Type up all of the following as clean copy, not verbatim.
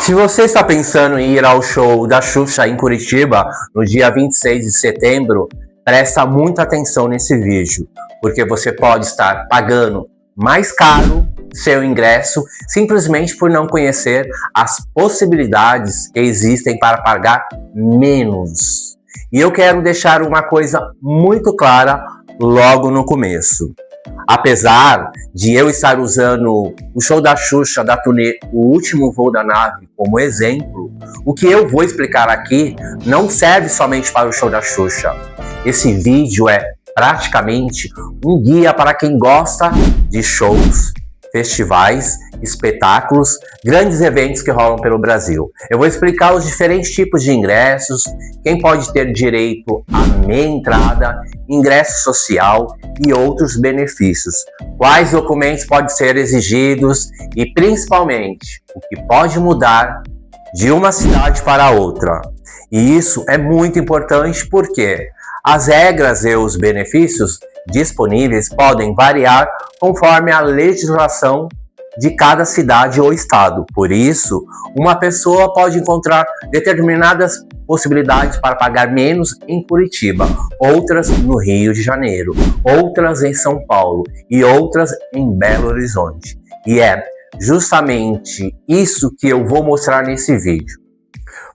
Se você está pensando em ir ao show da Xuxa em Curitiba no dia 26 de setembro, presta muita atenção nesse vídeo, porque você pode estar pagando mais caro seu ingresso simplesmente por não conhecer as possibilidades que existem para pagar menos. E eu quero deixar uma coisa muito clara logo no começo. Apesar de eu estar usando o show da Xuxa da turnê O Último Voo da Nave como exemplo, o que eu vou explicar aqui não serve somente para o show da Xuxa. Esse vídeo é praticamente um guia para quem gosta de shows, festivais, espetáculos, grandes eventos que rolam pelo Brasil. Eu vou explicar os diferentes tipos de ingressos, quem pode ter direito à meia entrada, ingresso social e outros benefícios, quais documentos podem ser exigidos e principalmente o que pode mudar de uma cidade para outra. E isso é muito importante porque as regras e os benefícios disponíveis podem variar conforme a legislação de cada cidade ou estado. Por isso, uma pessoa pode encontrar determinadas possibilidades para pagar menos em Curitiba, outras no Rio de Janeiro, outras em São Paulo e outras em Belo Horizonte. E é justamente isso que eu vou mostrar nesse vídeo.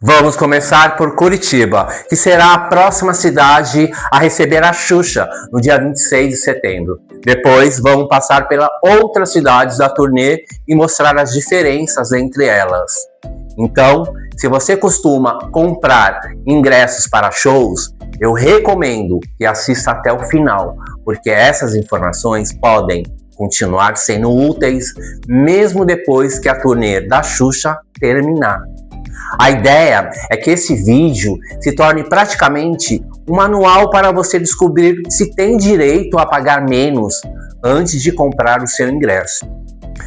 Vamos começar por Curitiba, que será a próxima cidade a receber a Xuxa no dia 26 de setembro. Depois vamos passar pelas outras cidades da turnê e mostrar as diferenças entre elas. Então, se você costuma comprar ingressos para shows, eu recomendo que assista até o final, porque essas informações podem continuar sendo úteis mesmo depois que a turnê da Xuxa terminar. A ideia é que esse vídeo se torne praticamente um manual para você descobrir se tem direito a pagar menos antes de comprar o seu ingresso.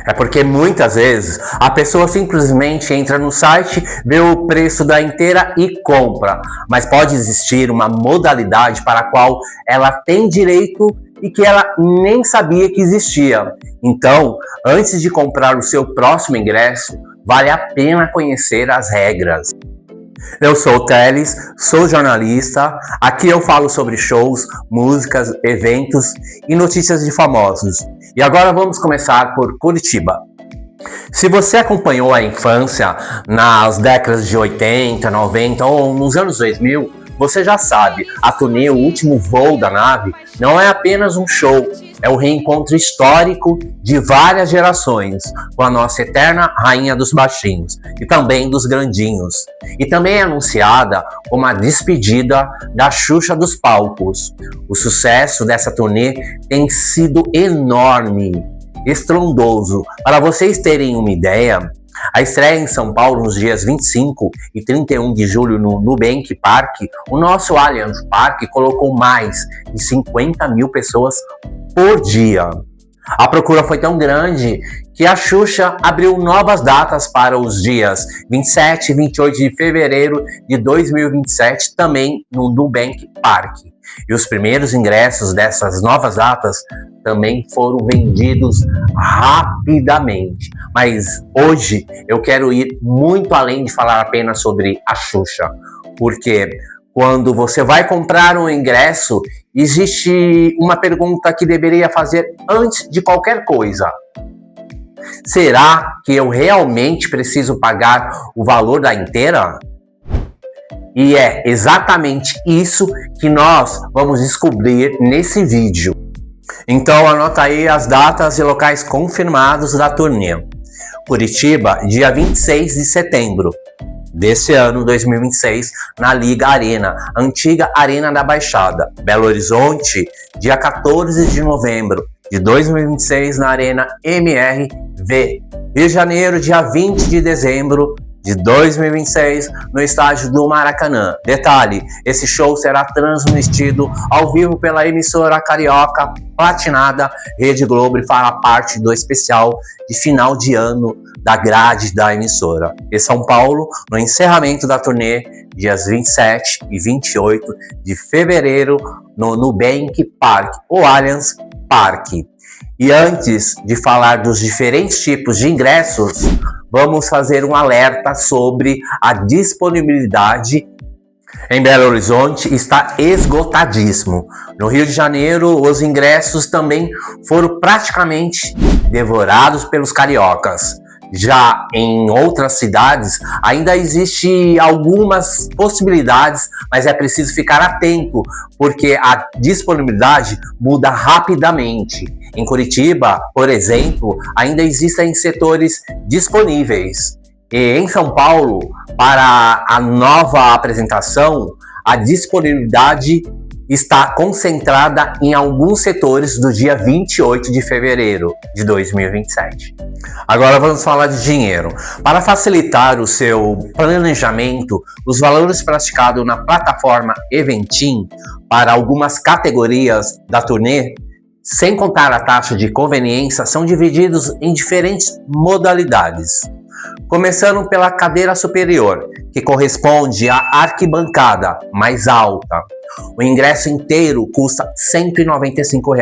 É porque muitas vezes a pessoa simplesmente entra no site, vê o preço da inteira e compra, mas pode existir uma modalidade para a qual ela tem direito e que ela nem sabia que existia. Então, antes de comprar o seu próximo ingresso, vale a pena conhecer as regras. Eu sou o Teles, sou jornalista, aqui eu falo sobre shows, músicas, eventos e notícias de famosos. E agora vamos começar por Curitiba. Se você acompanhou a infância nas décadas de 80, 90 ou nos anos 2000, você já sabe, a turnê O Último Voo da Nave não é apenas um show, é o reencontro histórico de várias gerações com a nossa eterna rainha dos baixinhos e também dos grandinhos. E também é anunciada como a despedida da Xuxa dos palcos. O sucesso dessa turnê tem sido enorme, estrondoso. Para vocês terem uma ideia, a estreia em São Paulo nos dias 25 e 31 de julho no Nubank Park, o nosso Allianz Parque colocou mais de 50 mil pessoas por dia. A procura foi tão grande que a Xuxa abriu novas datas para os dias 27 e 28 de fevereiro de 2027, também no Nubank Park. E os primeiros ingressos dessas novas datas também foram vendidos rapidamente. Mas hoje eu quero ir muito além de falar apenas sobre a Xuxa, porque quando você vai comprar um ingresso, existe uma pergunta que deveria fazer antes de qualquer coisa. Será que eu realmente preciso pagar o valor da inteira? E é exatamente isso que nós vamos descobrir nesse vídeo. Então anota aí as datas e locais confirmados da turnê. Curitiba, dia 26 de setembro desse ano, 2026, na Liga Arena, antiga Arena da Baixada. Belo Horizonte, dia 14 de novembro de 2026, na Arena MRV. Rio de Janeiro, dia 20 de dezembro de 2026, no estádio do Maracanã. Detalhe, esse show será transmitido ao vivo pela emissora carioca platinada Rede Globo e fará parte do especial de final de ano da grade da emissora. E São Paulo, no encerramento da turnê, dias 27 e 28 de fevereiro, no Nubank Park, ou Allianz Parque. E antes de falar dos diferentes tipos de ingressos, vamos fazer um alerta sobre a disponibilidade. Em Belo Horizonte está esgotadíssimo. No Rio de Janeiro, os ingressos também foram praticamente devorados pelos cariocas. Já em outras cidades, ainda existe algumas possibilidades, mas é preciso ficar atento, porque a disponibilidade muda rapidamente. Em Curitiba, por exemplo, ainda existem setores disponíveis. E em São Paulo, para a nova apresentação, a disponibilidade está concentrada em alguns setores do dia 28 de fevereiro de 2027. Agora vamos falar de dinheiro. Para facilitar o seu planejamento, os valores praticados na plataforma Eventim para algumas categorias da turnê, sem contar a taxa de conveniência, são divididos em diferentes modalidades. Começando pela cadeira superior, que corresponde à arquibancada mais alta. O ingresso inteiro custa R$ 195.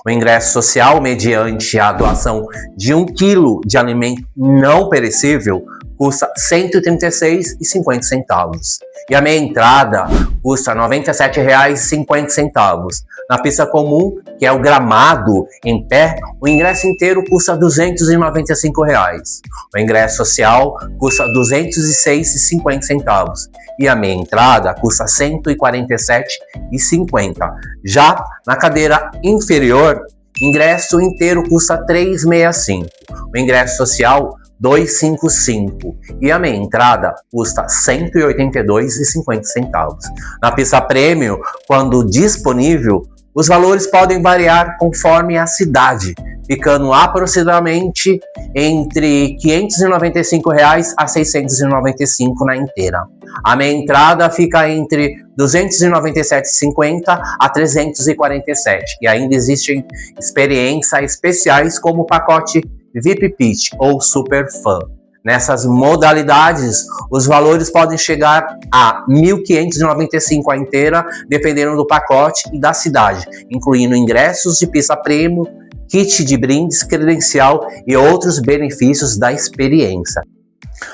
O ingresso social, mediante a doação de 1 quilo de alimento não perecível, custa R$ 136,50. E a meia entrada custa R$ 97,50. Na pista comum, que é o gramado em pé, o ingresso inteiro custa R$ 295. O ingresso social custa R$ 206,50. E a meia entrada custa R$ 147,50. Já na cadeira inferior, ingresso inteiro custa R$ 365. O ingresso social, R$ 255, e a meia entrada custa R$ 182,50. Na pista premium, quando disponível, os valores podem variar conforme a cidade, ficando aproximadamente entre R$ 595 a R$ 695 na inteira. A meia entrada fica entre R$ 297,50 a R$ 347, e ainda existem experiências especiais como o pacote VIP Pitch ou Super Fan. Nessas modalidades, os valores podem chegar a R$ 1.595 a inteira, dependendo do pacote e da cidade, incluindo ingressos de pista premium, kit de brindes, credencial e outros benefícios da experiência.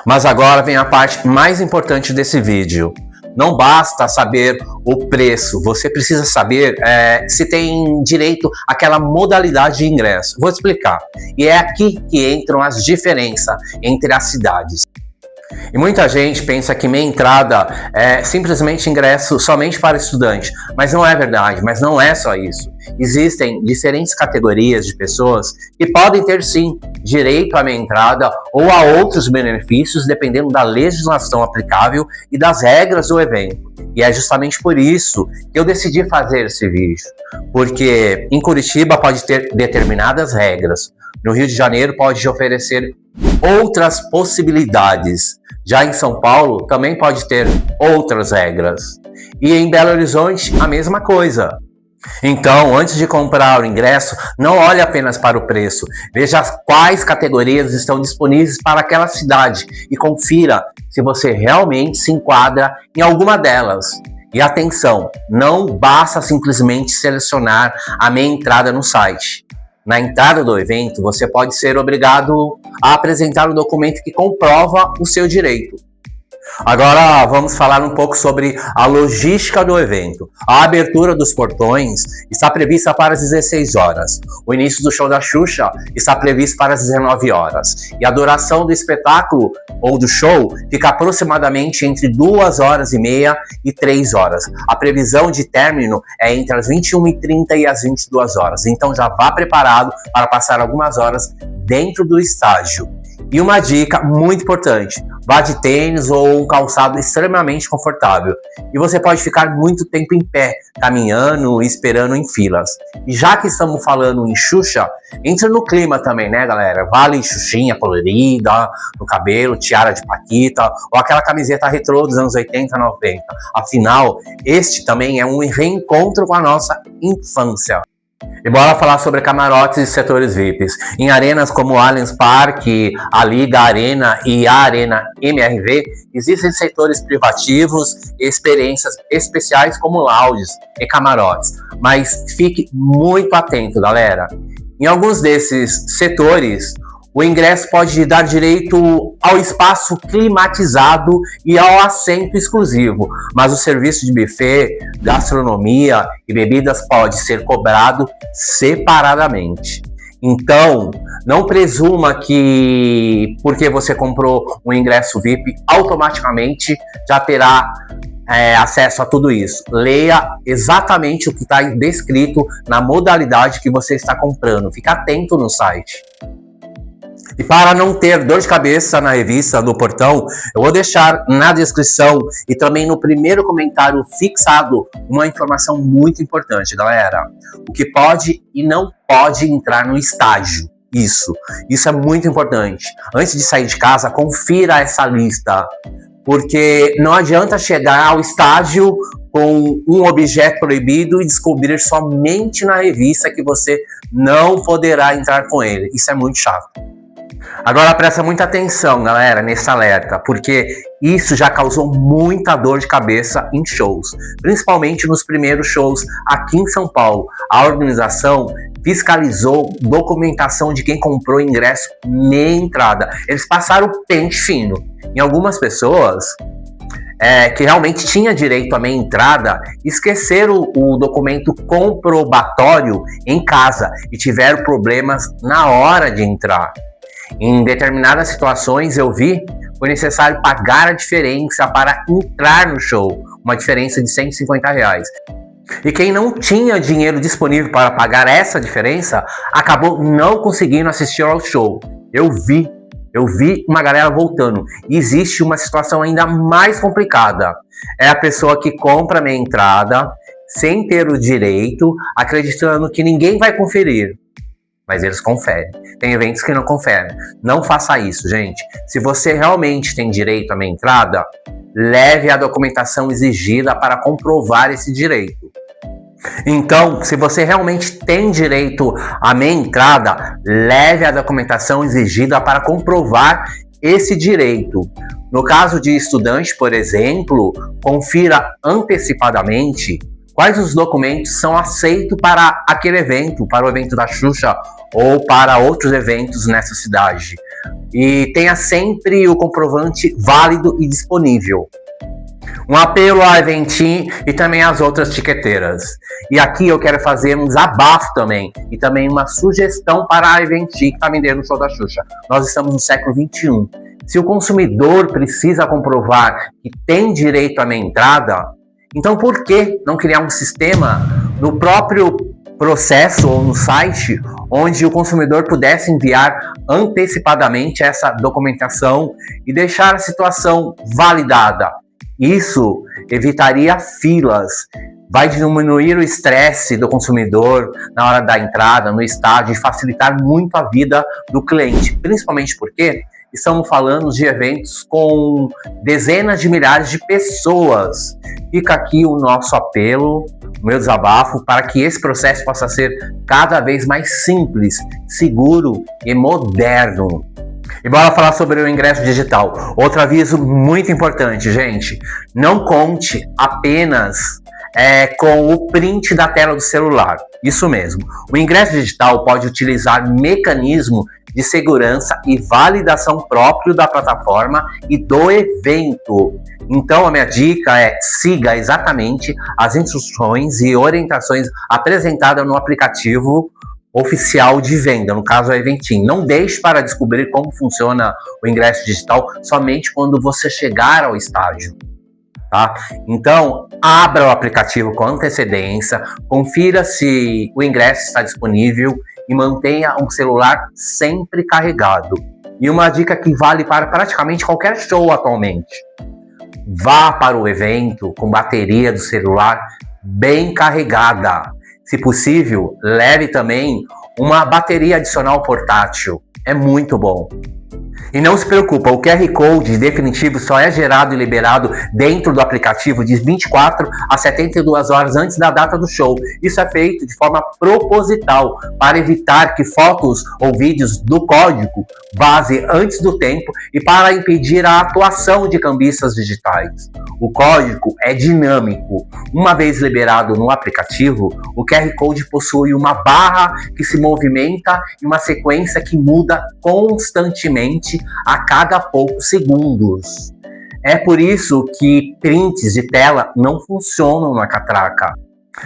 Mas agora vem a parte mais importante desse vídeo. Não basta saber o preço, você precisa saber se tem direito àquela modalidade de ingresso. Vou explicar. E é aqui que entram as diferenças entre as cidades. E muita gente pensa que meia entrada é simplesmente ingresso somente para estudante, mas não é verdade, mas não é só isso. Existem diferentes categorias de pessoas que podem ter sim direito à meia entrada ou a outros benefícios, dependendo da legislação aplicável e das regras do evento. E é justamente por isso que eu decidi fazer esse vídeo, porque em Curitiba pode ter determinadas regras, no Rio de Janeiro pode oferecer outras possibilidades. Já em São Paulo também pode ter outras regras. E em Belo Horizonte a mesma coisa. Então, antes de comprar o ingresso, não olhe apenas para o preço. Veja quais categorias estão disponíveis para aquela cidade e confira se você realmente se enquadra em alguma delas. E atenção, não basta simplesmente selecionar a meia entrada no site. Na entrada do evento, você pode ser obrigado a apresentar um documento que comprova o seu direito. Agora vamos falar um pouco sobre a logística do evento. A abertura dos portões está prevista para as 16 horas. O início do show da Xuxa está previsto para as 19 horas. E a duração do espetáculo ou do show fica aproximadamente entre 2 horas e meia e 3 horas. A previsão de término é entre as 21h30 e as 22 horas. Então já vá preparado para passar algumas horas dentro do estádio. E uma dica muito importante, vá de tênis ou um calçado extremamente confortável. E você pode ficar muito tempo em pé, caminhando e esperando em filas. E já que estamos falando em Xuxa, entra no clima também, né, galera? Vale xuxinha colorida, no cabelo, tiara de paquita, ou aquela camiseta retrô dos anos 80, 90. Afinal, este também é um reencontro com a nossa infância. E bora falar sobre camarotes e setores VIPs. Em arenas como o Allianz Parque, a Liga Arena e a Arena MRV, existem setores privativos e experiências especiais como lounges e camarotes. Mas fique muito atento, galera. Em alguns desses setores, O ingresso pode dar direito ao espaço climatizado e ao assento exclusivo, mas o serviço de buffet, gastronomia e bebidas pode ser cobrado separadamente. Então, não presuma que porque você comprou um ingresso VIP, automaticamente já terá acesso a tudo isso. Leia exatamente o que está descrito na modalidade que você está comprando. Fique atento no site. E para não ter dor de cabeça na revista do Portão, eu vou deixar na descrição e também no primeiro comentário fixado uma informação muito importante, galera. O que pode e não pode entrar no estágio. Isso é muito importante. Antes de sair de casa, confira essa lista. Porque não adianta chegar ao estágio com um objeto proibido e descobrir somente na revista que você não poderá entrar com ele. Isso é muito chato. Agora presta muita atenção, galera, nesse alerta, porque isso já causou muita dor de cabeça em shows, principalmente nos primeiros shows aqui em São Paulo. A organização fiscalizou documentação de quem comprou ingresso meia entrada. Eles passaram o pente fino. Em algumas pessoas que realmente tinha direito à meia entrada, esqueceram o documento comprobatório em casa e tiveram problemas na hora de entrar. Em determinadas situações eu vi, foi necessário pagar a diferença para entrar no show, uma diferença de R$150. E quem não tinha dinheiro disponível para pagar essa diferença, acabou não conseguindo assistir ao show. Eu vi uma galera voltando. E existe uma situação ainda mais complicada. É a pessoa que compra a meia entrada, sem ter o direito, acreditando que ninguém vai conferir. Mas eles conferem. Tem eventos que não conferem. Não faça isso, gente. Se você realmente tem direito à meia entrada, leve a documentação exigida para comprovar esse direito. Então, se você realmente tem direito à meia entrada, leve a documentação exigida para comprovar esse direito. No caso de estudante, por exemplo, confira antecipadamente quais os documentos são aceitos para aquele evento, para o evento da Xuxa ou para outros eventos nessa cidade. E tenha sempre o comprovante válido e disponível. Um apelo à Eventim e também às outras tiqueteiras. E aqui eu quero fazer um desabafo também e também uma sugestão para a Eventim que está vendendo o show da Xuxa. Nós estamos no século XXI. Se o consumidor precisa comprovar que tem direito à meia entrada, então por que não criar um sistema no próprio processo ou no site onde o consumidor pudesse enviar antecipadamente essa documentação e deixar a situação validada? Isso evitaria filas, vai diminuir o estresse do consumidor na hora da entrada, no estádio, e facilitar muito a vida do cliente, principalmente porque estamos falando de eventos com dezenas de milhares de pessoas. Fica aqui o nosso apelo, o meu desabafo, para que esse processo possa ser cada vez mais simples, seguro e moderno. E bora falar sobre o ingresso digital. Outro aviso muito importante, gente. Não conte apenas com o print da tela do celular. Isso mesmo. O ingresso digital pode utilizar mecanismo de segurança e validação próprio da plataforma e do evento. Então a minha dica é: siga exatamente as instruções e orientações apresentadas no aplicativo oficial de venda, no caso a Eventim. Não deixe para descobrir como funciona o ingresso digital somente quando você chegar ao estádio. Tá? Então, abra o aplicativo com antecedência, confira se o ingresso está disponível e mantenha um celular sempre carregado. E uma dica que vale para praticamente qualquer show atualmente: vá para o evento com bateria do celular bem carregada. Se possível, leve também uma bateria adicional portátil. É muito bom. E não se preocupa, o QR Code definitivo só é gerado e liberado dentro do aplicativo de 24 a 72 horas antes da data do show. Isso é feito de forma proposital para evitar que fotos ou vídeos do código vazem antes do tempo e para impedir a atuação de cambistas digitais. O código é dinâmico. Uma vez liberado no aplicativo, o QR Code possui uma barra que se movimenta e uma sequência que muda constantemente a cada poucos segundos. É por isso que prints de tela não funcionam na catraca.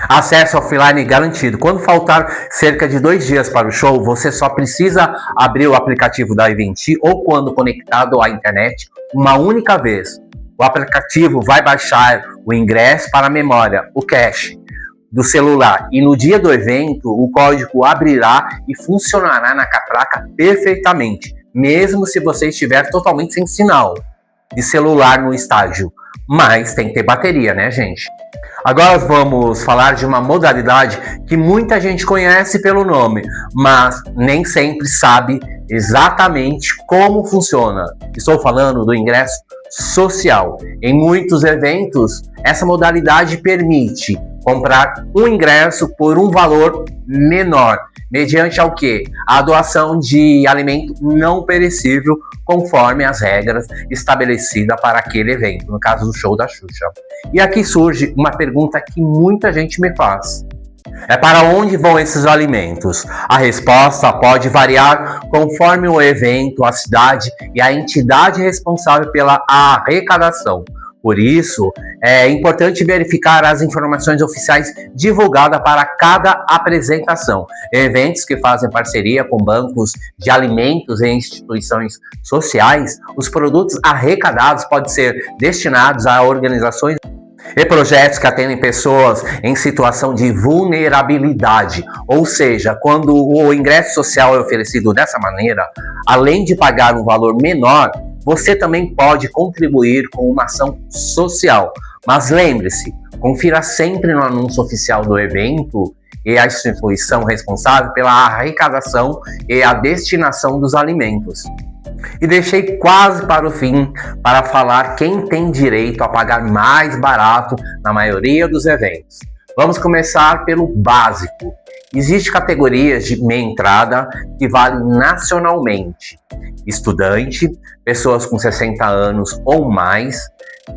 Acesso offline garantido. Quando faltar cerca de 2 dias para o show, você só precisa abrir o aplicativo da Eventim ou quando conectado à internet uma única vez. O aplicativo vai baixar o ingresso para a memória, o cache, do celular. E no dia do evento, o código abrirá e funcionará na catraca perfeitamente, mesmo se você estiver totalmente sem sinal de celular no estádio. Mas tem que ter bateria, né, gente? Agora vamos falar de uma modalidade que muita gente conhece pelo nome, mas nem sempre sabe exatamente como funciona. Estou falando do ingresso social. Em muitos eventos, essa modalidade permite comprar um ingresso por um valor menor, mediante ao quê? A doação de alimento não perecível, conforme as regras estabelecidas para aquele evento, no caso do show da Xuxa. E aqui surge uma pergunta que muita gente me faz. Para onde vão esses alimentos? A resposta pode variar conforme o evento, a cidade e a entidade responsável pela arrecadação. Por isso, é importante verificar as informações oficiais divulgadas para cada apresentação. Eventos que fazem parceria com bancos de alimentos e instituições sociais, os produtos arrecadados podem ser destinados a organizações e projetos que atendem pessoas em situação de vulnerabilidade. Ou seja, quando o ingresso social é oferecido dessa maneira, além de pagar um valor menor, você também pode contribuir com uma ação social. Mas lembre-se, confira sempre no anúncio oficial do evento e a instituição responsável pela arrecadação e a destinação dos alimentos. E deixei quase para o fim para falar quem tem direito a pagar mais barato na maioria dos eventos. Vamos começar pelo básico. Existem categorias de meia entrada que valem nacionalmente: estudante, pessoas com 60 anos ou mais,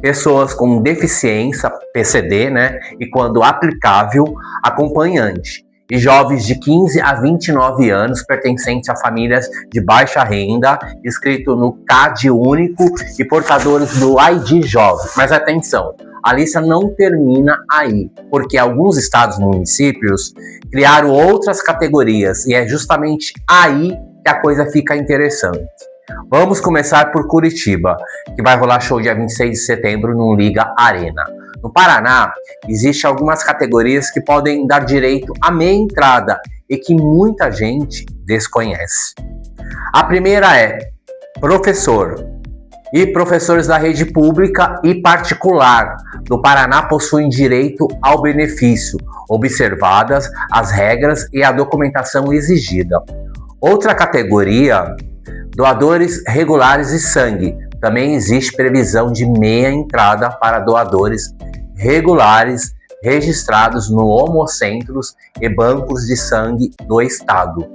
pessoas com deficiência, PCD, e quando aplicável, acompanhante, e jovens de 15 a 29 anos pertencentes a famílias de baixa renda, inscritos no CAD único e portadores do ID Jovem. Mas atenção, a lista não termina aí, porque alguns estados e municípios criaram outras categorias e é justamente aí que a coisa fica interessante. Vamos começar por Curitiba, que vai rolar show dia 26 de setembro no Liga Arena. No Paraná, existem algumas categorias que podem dar direito à meia entrada e que muita gente desconhece. A primeira é professor. E professores da rede pública e particular do Paraná possuem direito ao benefício, observadas as regras e a documentação exigida. Outra categoria, doadores regulares de sangue. Também existe previsão de meia entrada para doadores regulares registrados no Homocentros e bancos de sangue do estado.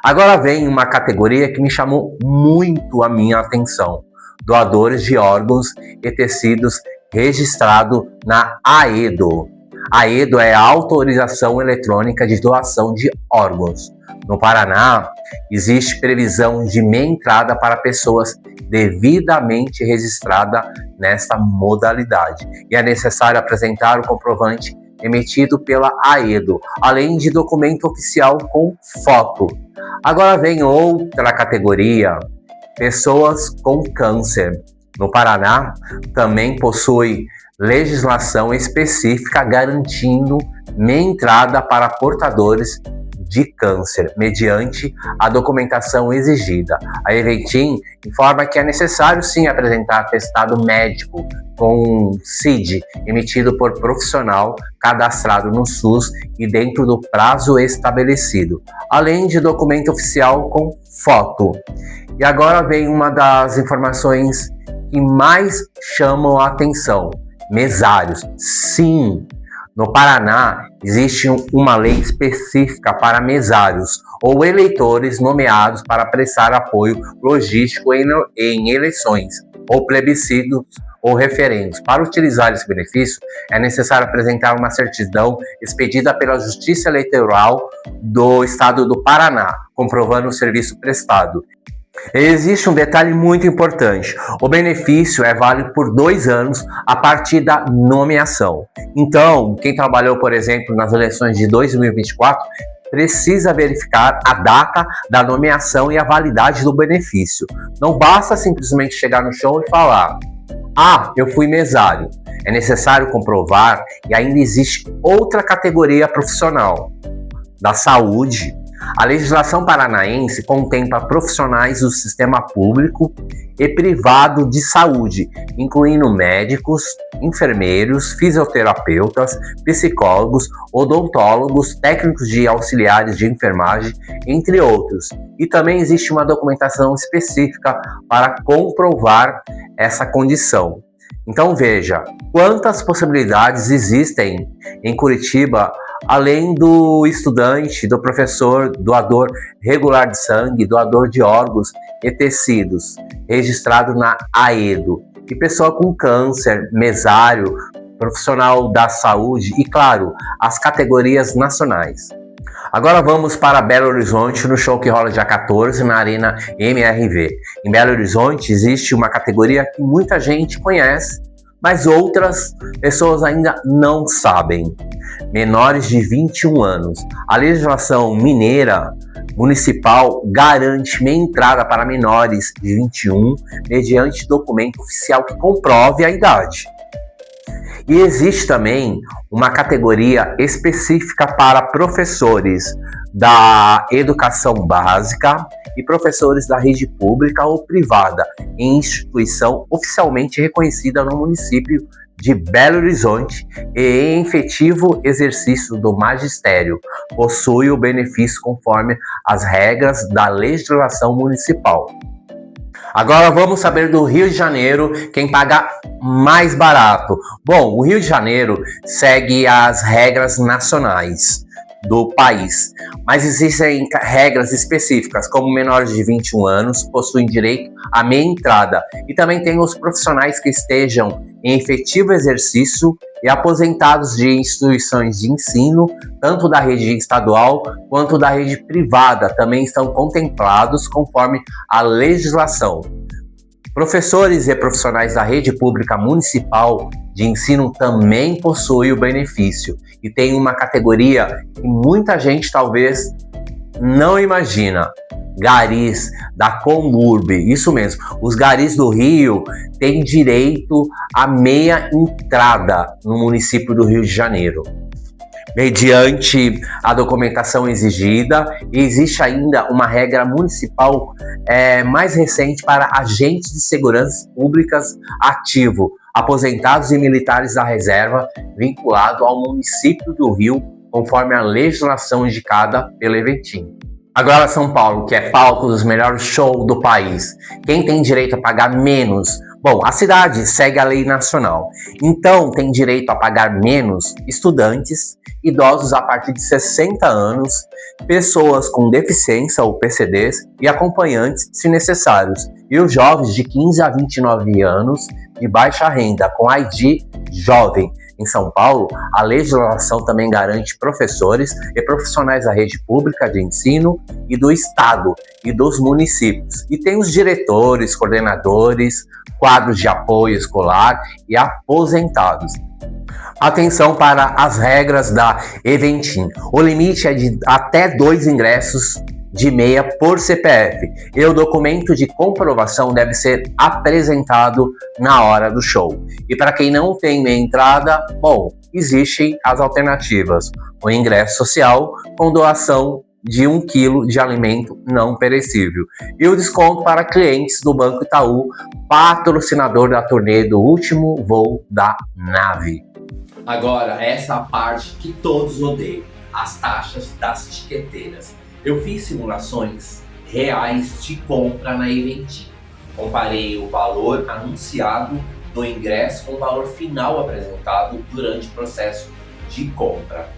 Agora vem uma categoria que me chamou muito a minha atenção: doadores de órgãos e tecidos registrado na AEDO. AEDO é a Autorização Eletrônica de Doação de Órgãos. No Paraná, existe previsão de meia entrada para pessoas devidamente registradas nesta modalidade. E é necessário apresentar o comprovante emitido pela AEDO, além de documento oficial com foto. Agora vem outra categoria: pessoas com câncer. No Paraná, também possui legislação específica garantindo meia entrada para portadores de câncer, mediante a documentação exigida. A Eventim informa que é necessário sim apresentar atestado médico com CID, emitido por profissional cadastrado no SUS e dentro do prazo estabelecido, além de documento oficial com foto. E agora vem uma das informações que mais chamam a atenção: mesários. Sim, no Paraná existe uma lei específica para mesários ou eleitores nomeados para prestar apoio logístico em eleições ou plebiscitos ou referendos. Para utilizar esse benefício, é necessário apresentar uma certidão expedida pela Justiça Eleitoral do Estado do Paraná, comprovando o serviço prestado. Existe um detalhe muito importante: o benefício é válido por 2 anos a partir da nomeação. Então, quem trabalhou, por exemplo, nas eleições de 2024, precisa verificar a data da nomeação e a validade do benefício. Não basta simplesmente chegar no show e falar: ah, eu fui mesário. É necessário comprovar, e ainda existe outra categoria profissional, da saúde. A legislação paranaense contempla profissionais do sistema público e privado de saúde, incluindo médicos, enfermeiros, fisioterapeutas, psicólogos, odontólogos, técnicos de auxiliares de enfermagem, entre outros. E também existe uma documentação específica para comprovar essa condição. Então veja quantas possibilidades existem em Curitiba, além do estudante, do professor, doador regular de sangue, doador de órgãos e tecidos, registrado na AEDO, e pessoa com câncer, mesário, profissional da saúde e, claro, as categorias nacionais. Agora vamos para Belo Horizonte, no show que rola dia 14 na Arena MRV. Em Belo Horizonte existe uma categoria que muita gente conhece, mas outras pessoas ainda não sabem: menores de 21 anos. A legislação mineira municipal garante meia entrada para menores de 21 mediante documento oficial que comprove a idade. E existe também uma categoria específica para professores da educação básica e professores da rede pública ou privada em instituição oficialmente reconhecida no município de Belo Horizonte e em efetivo exercício do magistério. Possui o benefício conforme as regras da legislação municipal. Agora vamos saber do Rio de Janeiro, quem paga mais barato. Bom, o Rio de Janeiro segue as regras nacionais do país, mas existem regras específicas, como menores de 21 anos possuem direito à meia entrada, e também tem os profissionais que estejam em efetivo exercício e aposentados de instituições de ensino, tanto da rede estadual quanto da rede privada, também estão contemplados conforme a legislação. Professores e profissionais da rede pública municipal de ensino também possuem o benefício, e tem uma categoria que muita gente talvez não imagina: garis da Comurb. Isso mesmo, os garis do Rio têm direito à meia entrada no município do Rio de Janeiro, mediante a documentação exigida. E existe ainda uma regra municipal mais recente para agentes de segurança públicas ativo, aposentados e militares da reserva, vinculado ao município do Rio, conforme a legislação indicada pelo Eventim. Agora São Paulo, que é palco dos melhores shows do país. Quem tem direito a pagar menos? Bom, a cidade segue a lei nacional, então tem direito a pagar menos estudantes, idosos a partir de 60 anos, pessoas com deficiência ou PCDs e acompanhantes, se necessários, e os jovens de 15 a 29 anos de baixa renda, com ID jovem. Em São Paulo, a legislação também garante professores e profissionais da rede pública de ensino e do estado e dos municípios. E tem os diretores, coordenadores, quadros de apoio escolar e aposentados. Atenção para as regras da Eventim. O limite é de até 2 ingressos de meia por CPF, e o documento de comprovação deve ser apresentado na hora do show. E para quem não tem meia entrada, bom, existem as alternativas: o ingresso social com doação de 1 quilo de alimento não perecível, e o desconto para clientes do Banco Itaú, patrocinador da turnê do último voo da nave. Agora, essa parte que todos odeiam: as taxas das tiqueteiras. Eu fiz simulações reais de compra na Eventim. Comparei o valor anunciado do ingresso com o valor final apresentado durante o processo de compra.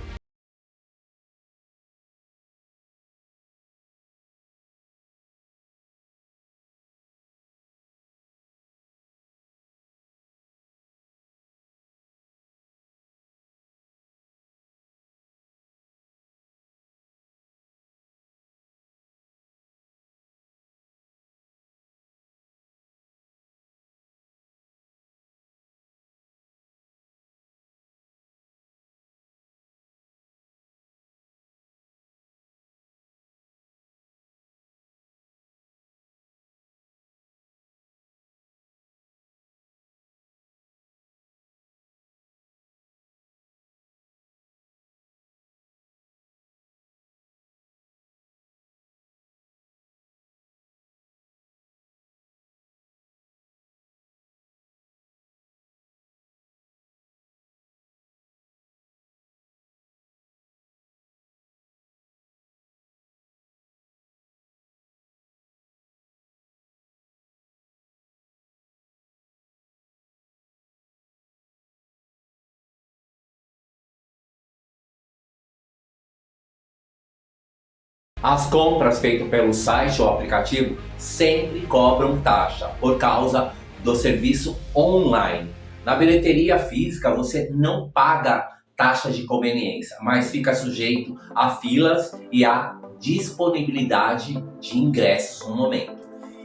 As compras feitas pelo site ou aplicativo sempre cobram taxa por causa do serviço online. Na bilheteria física você não paga taxa de conveniência, mas fica sujeito a filas e a disponibilidade de ingressos no momento.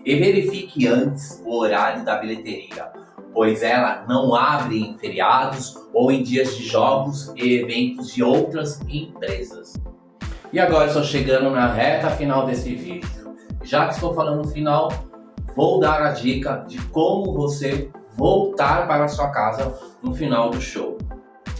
E verifique antes o horário da bilheteria, pois ela não abre em feriados ou em dias de jogos e eventos de outras empresas. E agora estou chegando na reta final desse vídeo. Já que estou falando no final, vou dar a dica de como você voltar para a sua casa no final do show.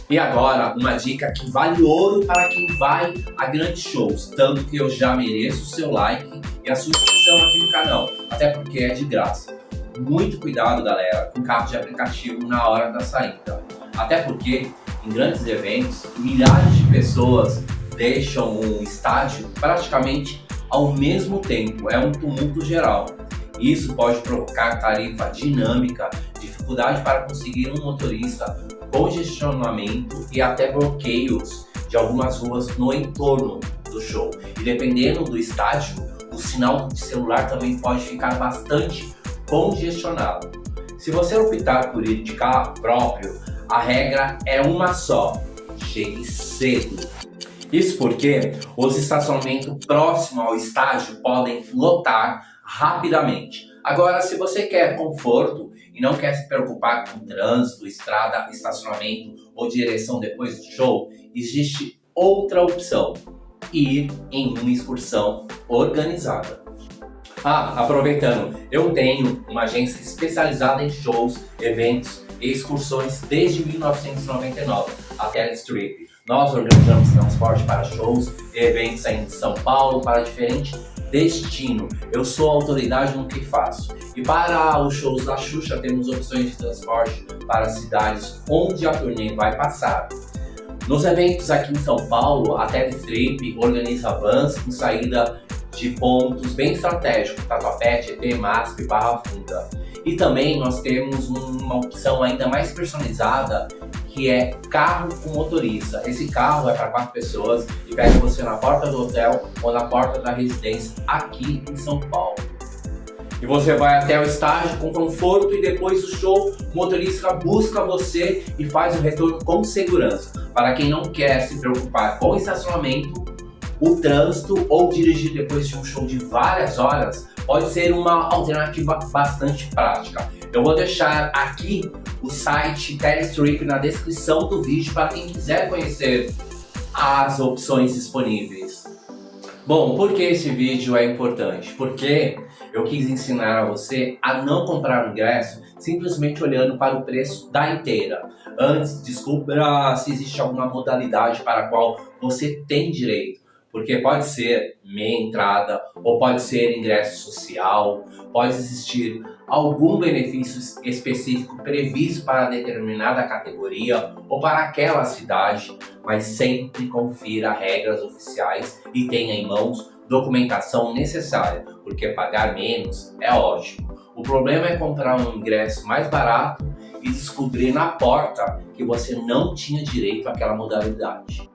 E agora, uma dica que vale ouro para quem vai a grandes shows, tanto que eu já mereço o seu like e a sua inscrição aqui no canal, até porque é de graça. Muito cuidado, galera, com carro de aplicativo na hora da saída, até porque em grandes eventos, milhares de pessoas deixam um estádio praticamente ao mesmo tempo, é um tumulto geral. Isso pode provocar tarifa dinâmica, dificuldade para conseguir um motorista, congestionamento e até bloqueios de algumas ruas no entorno do show. E dependendo do estádio, o sinal de celular também pode ficar bastante congestionado. Se você optar por ir de carro próprio, a regra é uma só: chegue cedo. Isso porque os estacionamentos próximos ao estádio podem lotar rapidamente. Agora, se você quer conforto e não quer se preocupar com trânsito, estrada, estacionamento ou direção depois do show, existe outra opção: ir em uma excursão organizada. Aproveitando, eu tenho uma agência especializada em shows, eventos e excursões desde 1999, a Telestrip. Nós organizamos transporte para shows e eventos em São Paulo para diferentes destinos. Eu sou autoridade no que faço. E para os shows da Xuxa temos opções de transporte para cidades onde a turnê vai passar. Nos eventos aqui em São Paulo, a Telestrip organiza vans com saída de pontos bem estratégicos, Tatuapé, Tietê, MASP, Barra Funda. E também nós temos uma opção ainda mais personalizada, que é carro com motorista. Esse carro é para 4 pessoas e pega você na porta do hotel ou na porta da residência aqui em São Paulo. E você vai até o estádio com conforto e depois do show, o motorista busca você e faz o retorno com segurança. Para quem não quer se preocupar com o estacionamento, o trânsito ou dirigir depois de um show de várias horas, pode ser uma alternativa bastante prática. Eu vou deixar aqui o site Telestrip na descrição do vídeo para quem quiser conhecer as opções disponíveis. Bom, por que esse vídeo é importante? Porque eu quis ensinar a você a não comprar o ingresso simplesmente olhando para o preço da inteira. Antes, descubra se existe alguma modalidade para a qual você tem direito. Porque pode ser meia entrada, ou pode ser ingresso social, pode existir algum benefício específico previsto para determinada categoria ou para aquela cidade, mas sempre confira regras oficiais e tenha em mãos documentação necessária, porque pagar menos é ótimo. O problema é comprar um ingresso mais barato e descobrir na porta que você não tinha direito àquela modalidade.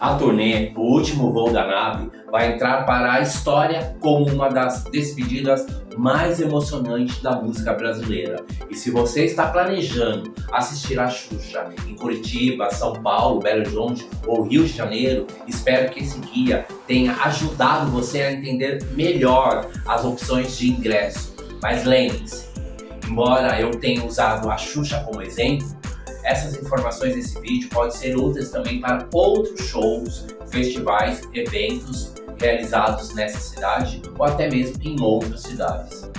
A turnê, o último voo da nave, vai entrar para a história como uma das despedidas mais emocionantes da música brasileira. E se você está planejando assistir a Xuxa em Curitiba, São Paulo, Belo Horizonte ou Rio de Janeiro, espero que esse guia tenha ajudado você a entender melhor as opções de ingresso. Mas lembre-se, embora eu tenha usado a Xuxa como exemplo, essas informações desse vídeo podem ser úteis também para outros shows, festivais, eventos realizados nessa cidade ou até mesmo em outras cidades.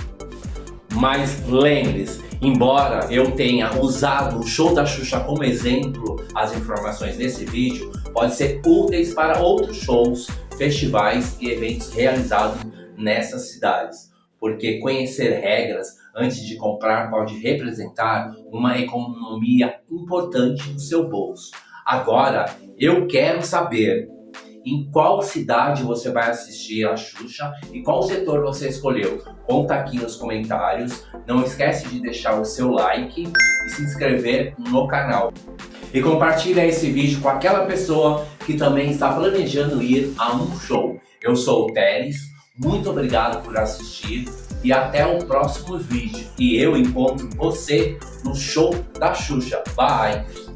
Mas lembre-se, embora eu tenha usado o show da Xuxa como exemplo, as informações desse vídeo podem ser úteis para outros shows, festivais e eventos realizados nessas cidades. Porque conhecer regras antes de comprar pode representar uma economia importante no seu bolso. Agora, eu quero saber em qual cidade você vai assistir a Xuxa e qual setor você escolheu. Conta aqui nos comentários. Não esquece de deixar o seu like e se inscrever no canal. E compartilha esse vídeo com aquela pessoa que também está planejando ir a um show. Eu sou o Teles. Muito obrigado por assistir e até o próximo vídeo. E eu encontro você no show da Xuxa. Bye!